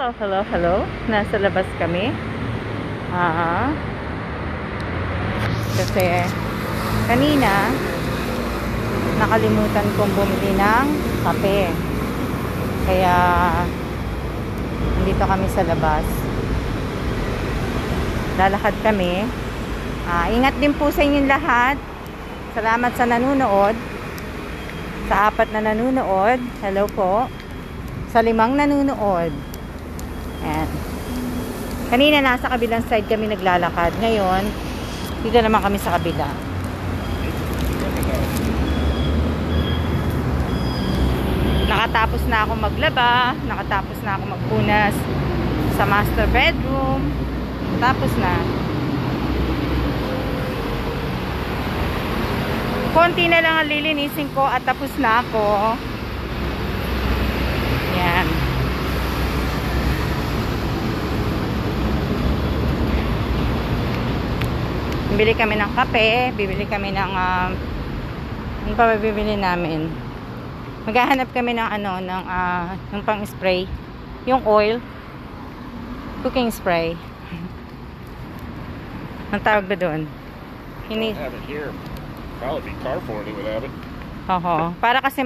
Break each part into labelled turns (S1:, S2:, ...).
S1: Hello, hello, hello. Nasa labas kami. Kasi kanina nakalimutan kong bumili ng kape. Kaya nandito kami sa labas. Lalakad kami. Ingat din po sa inyong lahat. Salamat sa nanonood. Sa 4 na nanonood. Hello po. Sa 5 nanonood. Ayan. Kanina nasa kabilang side kami naglalakad. Ngayon, dito naman kami sa kabila. Nakatapos na ako maglaba. Nakatapos na ako magpunas sa master bedroom. Tapos na. Konti na lang ang lilinisin ko at tapos na ako. Yan. Bibili kami ng kape, bibili kami ng ano pa bibili namin? Maghahanap kami ng ng pang-spray, yung oil, cooking spray. Ang tawag ba doon?
S2: Don't have it here. Probably be Carrefour they would have it.
S1: Para kasi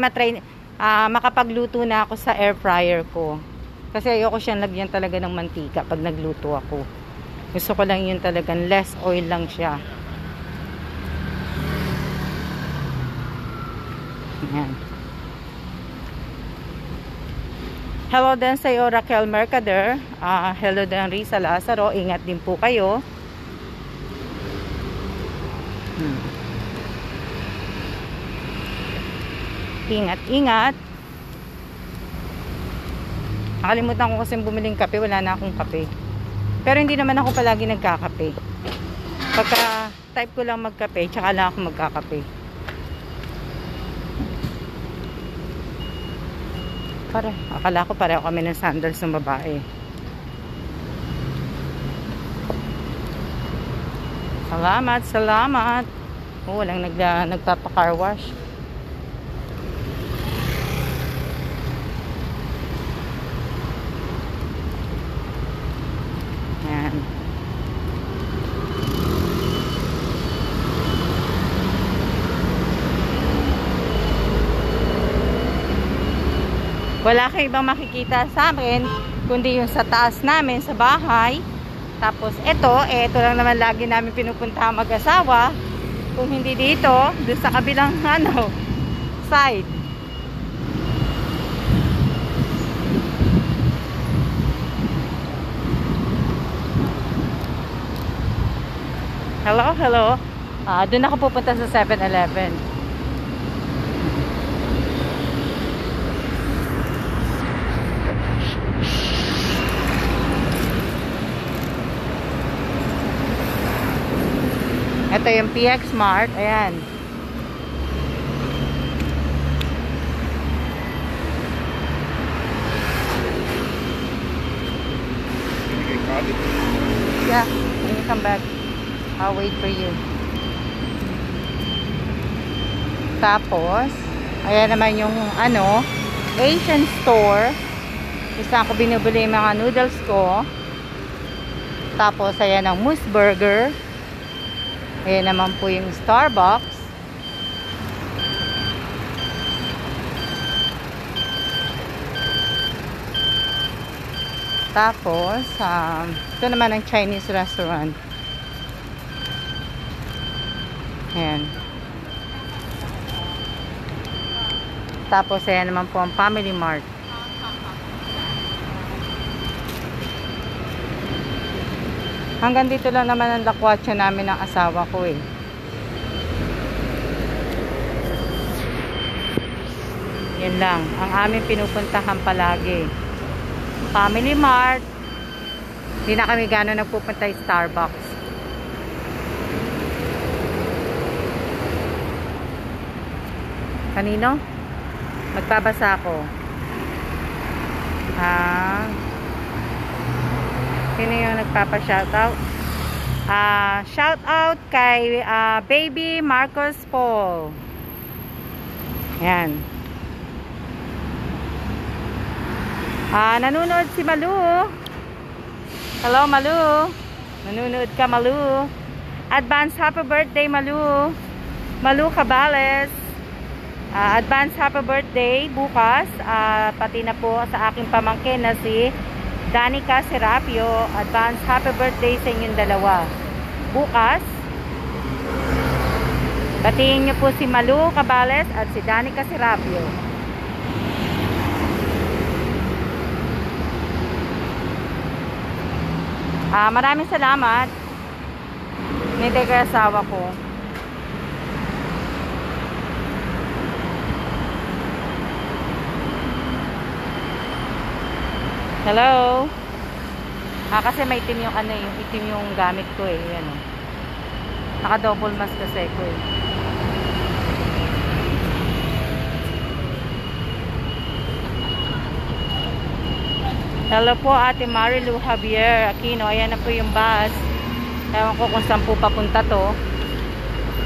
S1: makapagluto na ako sa air fryer ko. Kasi ayoko siyang lagyan talaga ng mantika pag nagluto ako. Gusto ko lang yun talagang less oil lang siya. Ayan. Hello din sa iyo, Raquel Mercader. Hello din Risa Lazaro. Ingat din po kayo. Ingat, ingat. Nakalimutan ko kasi bumiling kape. Wala na akong kape. Pero hindi naman ako palagi nagkakape. Pagka type ko lang magkape, tsaka lang ako magkakape. Akala ko pareho kami ng sandals ng babae. Salamat, salamat. Walang nagpapa-car wash. Ayan. Wala kayo ibang makikita sa amin kundi yung sa taas namin sa bahay. Tapos ito lang naman lagi namin pinupunta mag-asawa. Kung hindi dito, doon sa kabilang side. Hello, hello. Doon ako pupunta sa 7-Eleven. Ito yung PX Mart. Ayan. Yeah, when you come back, I'll wait for you. Tapos, ayan naman yung Asian store. Isa ako binubili yung mga noodles ko. Tapos, ayan ang Moose Burger. Ayan naman po yung Starbucks. Tapos, ito naman ang Chinese restaurant. Ayan. Tapos, ayan naman po ang Family Mart. Hanggang dito lang naman ang lakwatsa namin ng asawa ko eh. Yan lang. Ang aming pinupuntahan palagi. Family Mart. Hindi na kami gano'n nagpupunta sa Starbucks. Kanino? Magbabasa ako. Sino yung nagpapa-shoutout? Shoutout kay Baby Marcos Paul. Ayan. Nanonood si Malu. Hello, Malu. Nanonood ka, Malu. Advance happy birthday, Malu. Malu Cabales. Advance happy birthday bukas. Pati na po sa aking pamangkin na si Danica Serapio. Advance happy birthday sa inyong dalawa. Bukas, batiin niyo po si Malu Cabales at si Danica Serapio. Maraming salamat. Nintay ko yung asawa ko. Hello. Kasi may itim yung yung itim yung gamit ko eh. Yan oh. Naka-double mask kasi ko eh. Hello po Ate Marilu Javier Aquino. Ayan na po yung bus. Ewan ko kung saan po papunta to.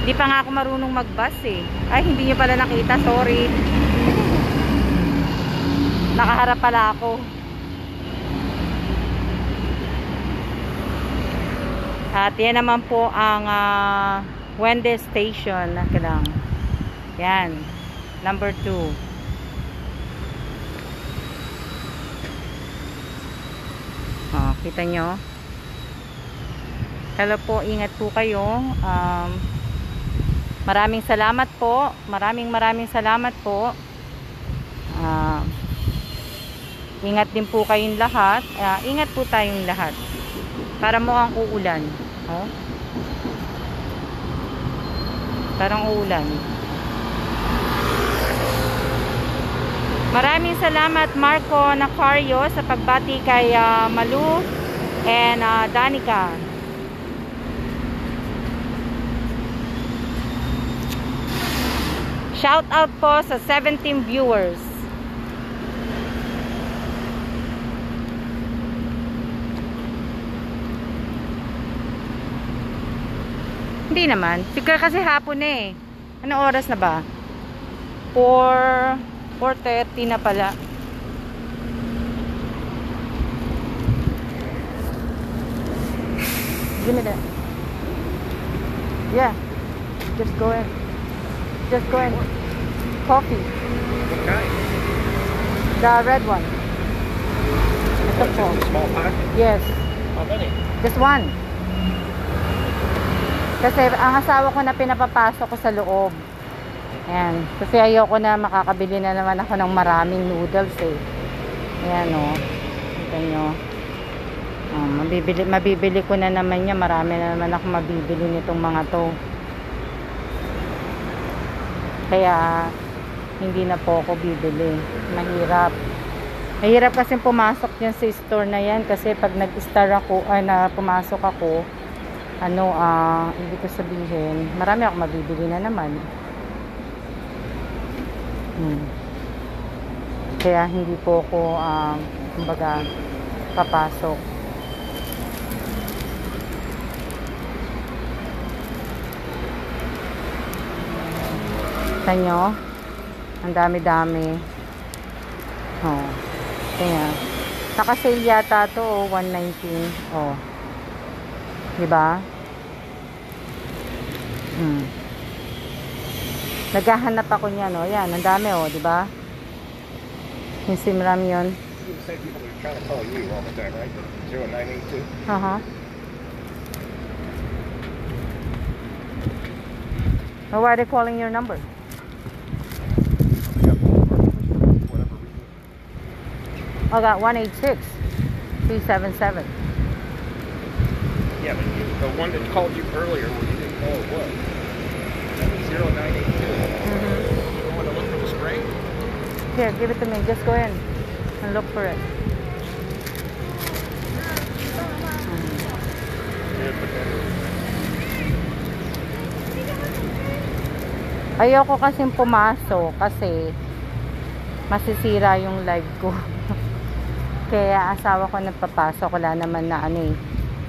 S1: Hindi pa nga ako marunong mag-bus eh. Ay, hindi nyo pala nakita. Sorry. Nakaharap pala ako. At yan naman po ang Wende Station. Yan. Number 2. Kita nyo. Hello po. Ingat po kayo. Maraming salamat po. Maraming salamat po. Ingat din po kayong lahat. Ingat po tayong lahat. Para mukhang uulan. Oh. Parang uulan. Maraming salamat Marco Nacario sa pagbati kay Malu and Danica. Shout out po sa 17 viewers. Hindi naman. Siguro kasi hapon eh. Anong oras na ba? 4:30 na pala. Give me that. Yeah. Just go in. Just go in. Coffee.
S2: What kind?
S1: The red one. Ito po.
S2: Just a small pack?
S1: Yes.
S2: How many?
S1: Just one. Kasi ang asawa ko na pinapapasok ko sa loob. Ayan. Kasi ayoko na makakabili na naman ako ng maraming noodles eh. Ayan o. Kita nyo. Mabibili ko na naman niya. Marami na naman ako mabibili nitong mga to. Kaya hindi na po ako bibili. Mahirap. Mahirap kasi pumasok yan sa store na yan. Kasi pag nag-star ako, pumasok ako, hindi ko sabihin, marami ako mabibili na naman. Kaya hindi po ako kumbaga papasok. Tanyo, ang dami-dami. Kaya naka-sale yata to 119. Diba? Naghahanap ako niyan, yan, ang dami, diba? Yung Simram yun.
S2: The same people who are trying to call you all the time, right? 0982?
S1: Well, why are they calling your number? I got 186-377.
S2: Yeah, but the one that called you earlier where you didn't know it was. That was 0982. You don't want to look for the spray?
S1: Here, give it to me. Just go in and look for it. Ayoko kasing pumasok kasi masisira yung live ko. Kaya asawa ko nagpapasok. Wala naman na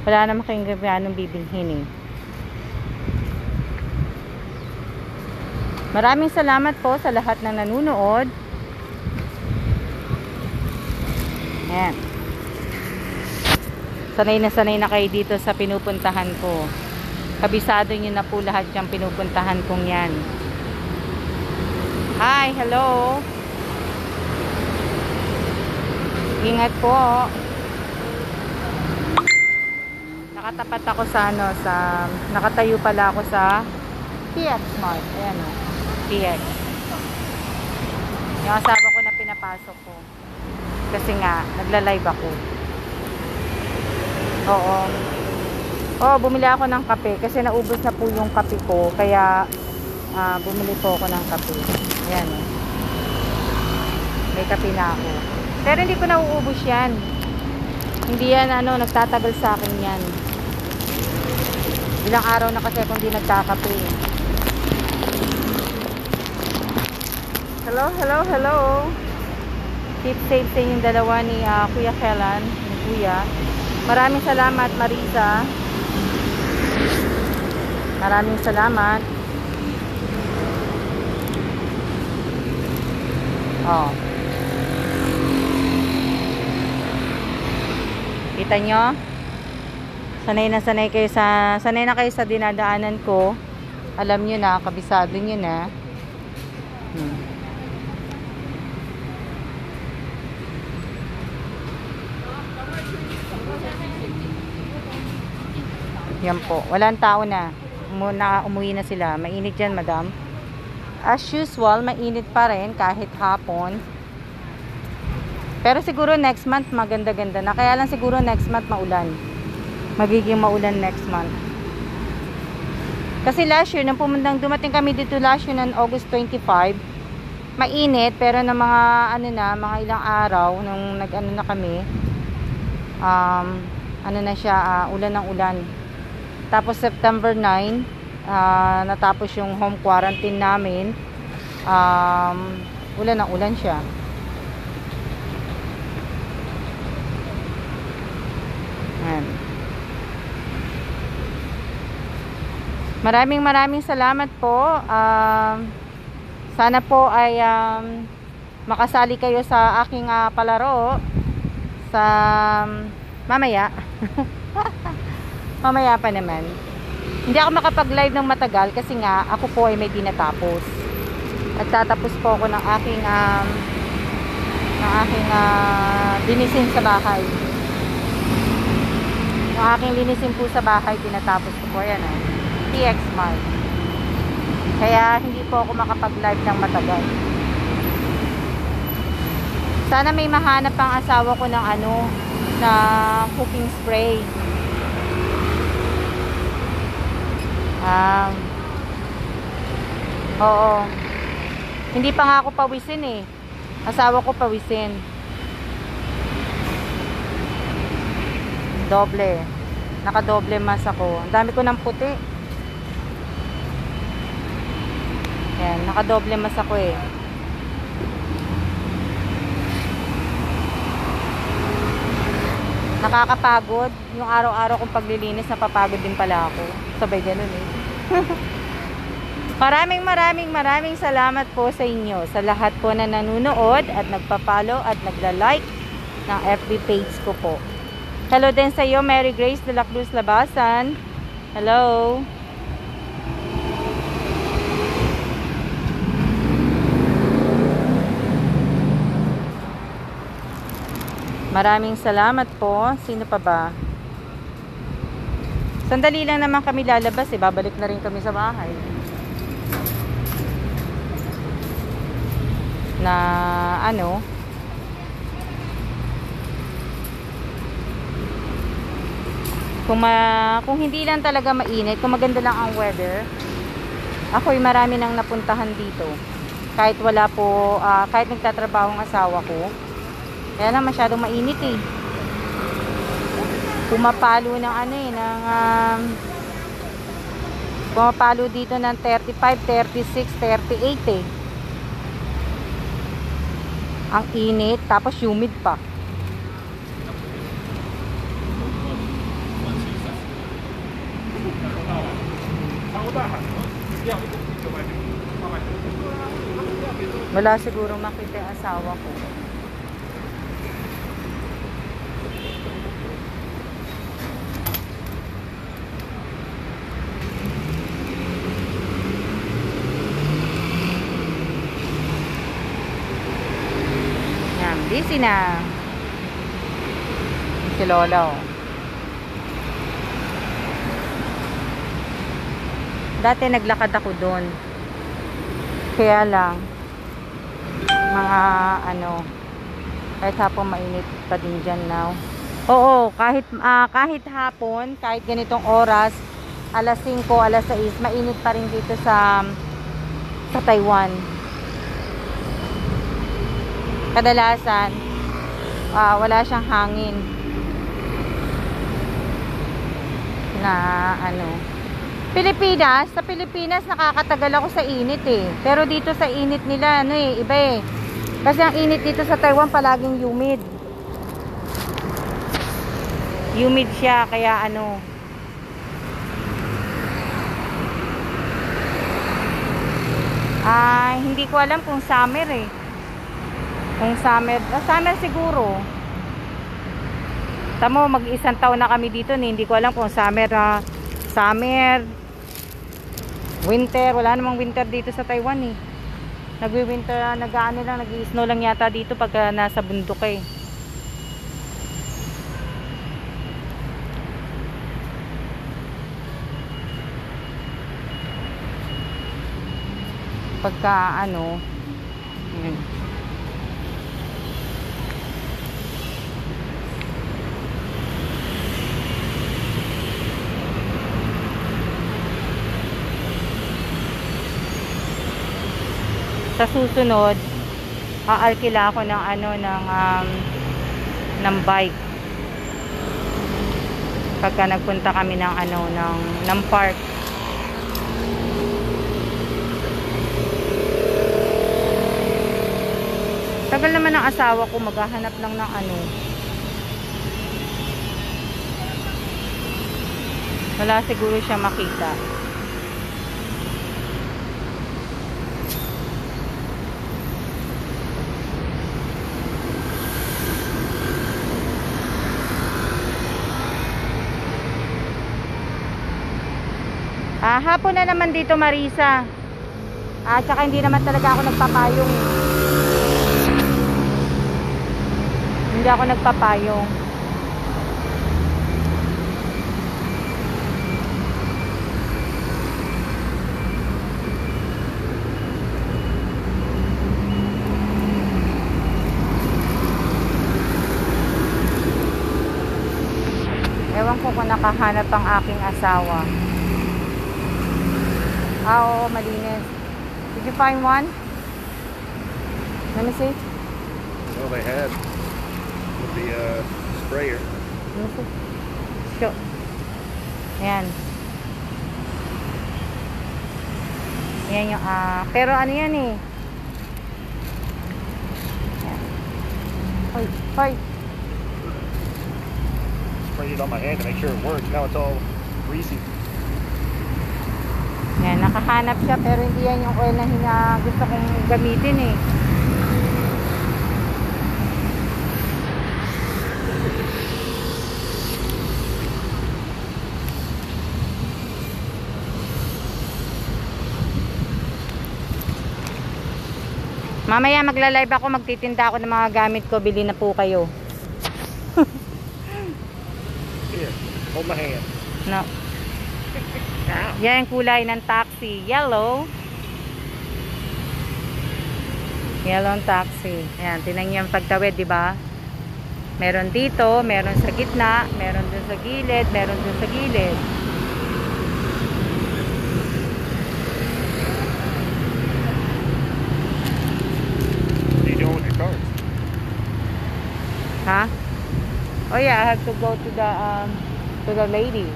S1: wala naman kayong gabianong bibilhin eh. Maraming salamat po sa lahat ng nanunood. Ayan. Sanay na kayo dito sa pinupuntahan ko. Kabisado nyo na po lahat yung pinupuntahan kong yan. Hi, hello. Ingat po. Nakatapat ako sa nakatayo pala ako sa PX Mart. Ayan o. PX. Yung asawa ko na pinapasok ko. Kasi nga, nagla-live ako. Oo. Oo, bumili ako ng kape. Kasi naubos na po yung kape ko. Kaya, bumili po ako ng kape. Ayan o. May kape na ako. Pero hindi ko nauubos yan. Hindi yan, nagtatagal sa akin yan. Ilang araw na kasi kung di nagkakape. Hello, hello, hello. Keep safe sa inyong dalawa ni Kuya Kellan, ni Kuya. Maraming salamat, Marisa. Maraming salamat. Oh. Kita nyo? Sanay na kayo sa dinadaanan ko. Alam nyo na, kabisado nyo na. Yan po. Walang tao na. Umuwi na sila. Mainit dyan, madam. As usual, mainit pa rin kahit hapon. Pero siguro next month maganda-ganda na. Kaya lang siguro next month maulan. Magiging maulan next month. Kasi last year, nung dumating kami dito last year ng August 25, mainit. Pero na mga, mga ilang araw, nung nag-ano na kami, na siya, ulan ng ulan. Tapos September 9, natapos yung home quarantine namin. Ulan ng ulan siya. Ayan. Maraming salamat po. Sana po ay makasali kayo sa aking palaro sa mamaya. Mamaya pa naman. Hindi ako makapag-live ng matagal kasi nga ako po ay may dinatapos. Nagtatapos po ako ng aking linisin sa bahay. Yung aking linisin po sa bahay, tinatapos ko po. Yan o. PX Mart. Kaya hindi po ako makapag-live ng matagal. Sana may mahanap ang asawa ko ng na cooking spray. Oo. Hindi pa nga ako pawisin eh. Asawa ko pawisin. Doble. Nakadoble mas ako. Ang dami ko ng puti. Yan, nakadoble mas ako eh. Nakakapagod. Yung araw-araw kong paglilinis, napapagod din pala ako. Sabay ganun eh. Maraming salamat po sa inyo. Sa lahat po na nanunood at nagpa-follow at nagla-like ng FB page ko po. Hello din sa iyo, Mary Grace de la Cruz Labasan. Hello. Maraming salamat po. Sino pa ba? Sandali lang naman kami lalabas eh. Babalik na rin kami sa bahay. Na kung hindi lang talaga mainit, kung maganda lang ang weather, ako'y marami nang napuntahan dito. Kahit wala po, kahit nagtatrabaho ang asawa ko. Kaya lang masyadong mainit eh. Pumapalo ng pumapalo dito ng 35, 36, 38 eh. Ang init, tapos humid pa. Wala siguro makita yung asawa ko. busy na. Si Lola, oh. Dati naglakad ako doon. Kaya lang, mga ano, kahit hapon mainit pa din dyan now. Oo, kahit hapon, kahit ganitong oras, alas 5, alas 6, mainit pa rin dito sa Taiwan. Kadalasan, wala siyang hangin na ano. Sa Pilipinas nakakatagal ako sa init eh. Pero dito sa init nila ano eh, iba eh. Kasi ang init dito sa Taiwan palaging humid. Humid siya kaya ano. Hindi ko alam kung summer eh. Kung summer, summer siguro. Tamo, mag-isang taon na kami dito, hindi ko alam kung summer, winter, wala namang winter dito sa Taiwan eh. Nagwi-winter, nag-ano lang, nag-i-snow lang yata dito pag nasa bundok eh. Pagka ano, yun. Sa susunod, aalkila ako ng ano ng bike. Pagka nagpunta kami ng ano ng park. Tagal naman ng asawa ko, maghahanap lang ng ano. Wala siguro siya makita. Hapon na naman dito, Marisa. Tsaka hindi naman talaga ako nagpapayong. Hindi ako nagpapayong. Ewan ko kung nakahanap ang aking asawa. Oo, malinis. Did you find one? Let me see.
S2: Well, they had with the sprayer.
S1: Let me see. Show. Ayan. Ayan yung, pero ano yan eh. Ayan. Hoy, hoy.
S2: Sprayed it on my hand to make sure it works. Now it's all greasy.
S1: Yan, nakahanap siya pero hindi yan yung oil na gusto kong gamitin eh. Mamaya magla-live ako, magtitinda ako ng mga gamit ko, bili na po kayo.
S2: Here, hold my hand.
S1: No. Yan ang kulay ng taxi. Yellow. Yellow ang taxi. Ayan, tinan niyo yung pagtawid, di ba? Meron dito, meron sa gitna, meron dun sa gilid, meron dun sa gilid.
S2: What are you doing with your car?
S1: Ha? Oh yeah, I have to go to the lady.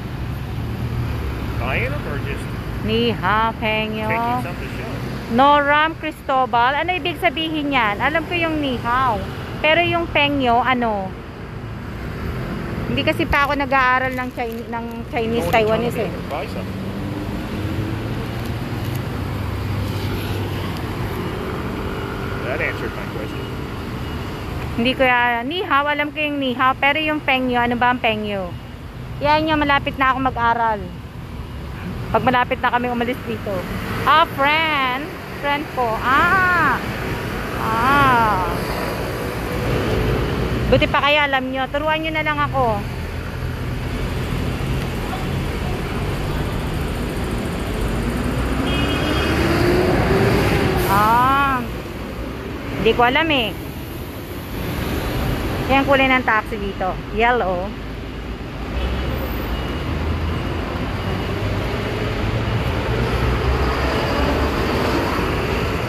S2: Buying them or just
S1: Ni hao, Pengyo.
S2: taking some to show?
S1: Noram Cristobal. Ano ibig sabihin yan? Alam ko yung ni hao. Pero yung Pengyo, ano? Hindi kasi pa ako nag-aaral ng Chinese Taiwanese eh.
S2: Buy some. That answered my question.
S1: Hindi ko ni hao, alam ko yung ni hao. Pero yung Pengyo, ano ba ang Pengyo? Yan yung malapit na ako mag-aral. Pag malapit na kami umalis dito. Friend ko. Buti pa kaya alam nyo. Turuan nyo na lang ako. Hindi ko alam eh. Yan kulay ng taxi dito. Yellow.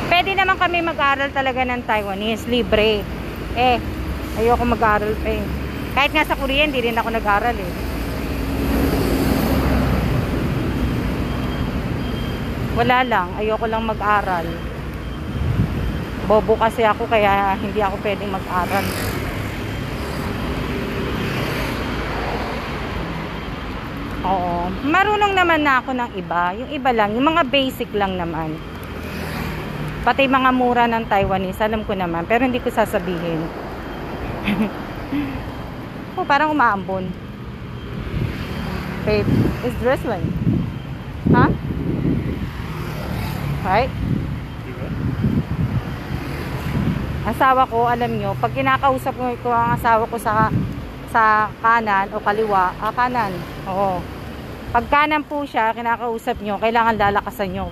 S1: Pwede naman kami mag-aral talaga ng Taiwanese. Libre. Ayoko mag-aral pa eh. Kahit nga sa Korea, hindi rin ako nag-aral eh. Wala lang. Ayoko lang mag-aral. Bobo kasi ako kaya hindi ako pwedeng mag-aral. Oo. Marunong naman na ako ng iba. Yung iba lang. Yung mga basic lang naman. Pati mga mura ng Taiwanese. Alam ko naman. Pero hindi ko sasabihin. Parang umaambon. Babe, it's drizzling. Huh? Right? Asawa ko, alam nyo, pag kinakausap ko ang asawa ko sa kanan o kaliwa, kanan. Oo. Pag kanan po siya, kinakausap nyo, kailangan lalakasan nyo.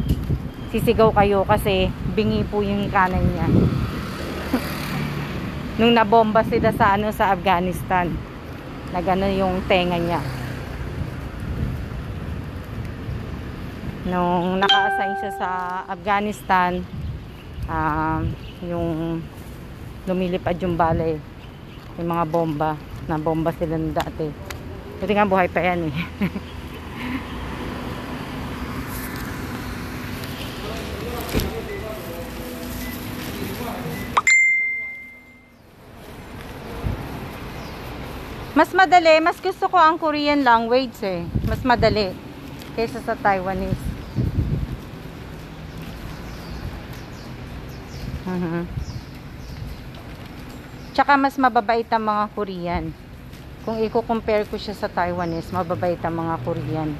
S1: Sisigaw kayo kasi bingi po yung kanan niya. Nung nabomba sila sa Afghanistan, na gano'n yung tenga niya. Nung naka-assign siya sa Afghanistan, yung lumilipad yung balay, yung mga bomba, na bomba sila dati. Buti nga buhay pa yan eh. Mas madali, mas gusto ko ang Korean language eh. Mas madali kaysa sa Taiwanese. Tsaka mas mababait ang mga Korean. Kung i-compare ko siya sa Taiwanese, mababait ang mga Korean.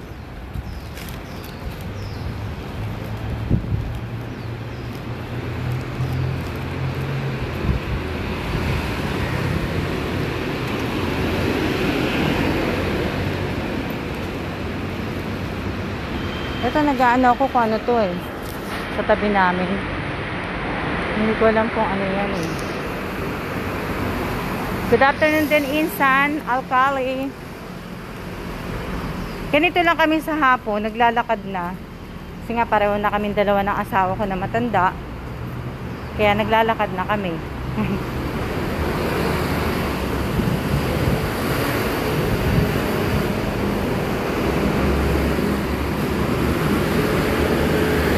S1: Ito, nag-aano ako kung ano to eh. Sa tabi namin. Hindi ko alam kung ano yan eh. Good afternoon din, Insan, Alcali. Ganito lang kami sa hapon, naglalakad na. Kasi nga pareho na kaming dalawa ng asawa ko na matanda. Kaya naglalakad na kami.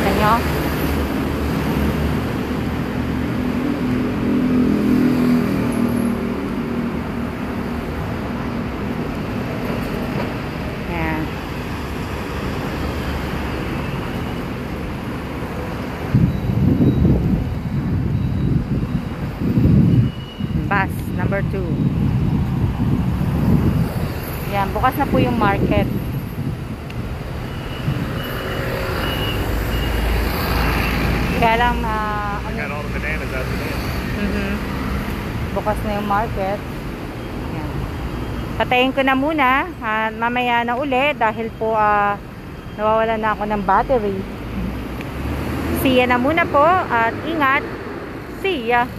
S1: Kanyo? Bus number 2. Yan, bukas na po yung market. Kaya lang
S2: I got all the bananas out today.
S1: Bukas na yung market. Yan. Patayin ko na muna at mamaya na uli dahil po nawawala na ako ng battery. See ya na muna po at ingat. See ya.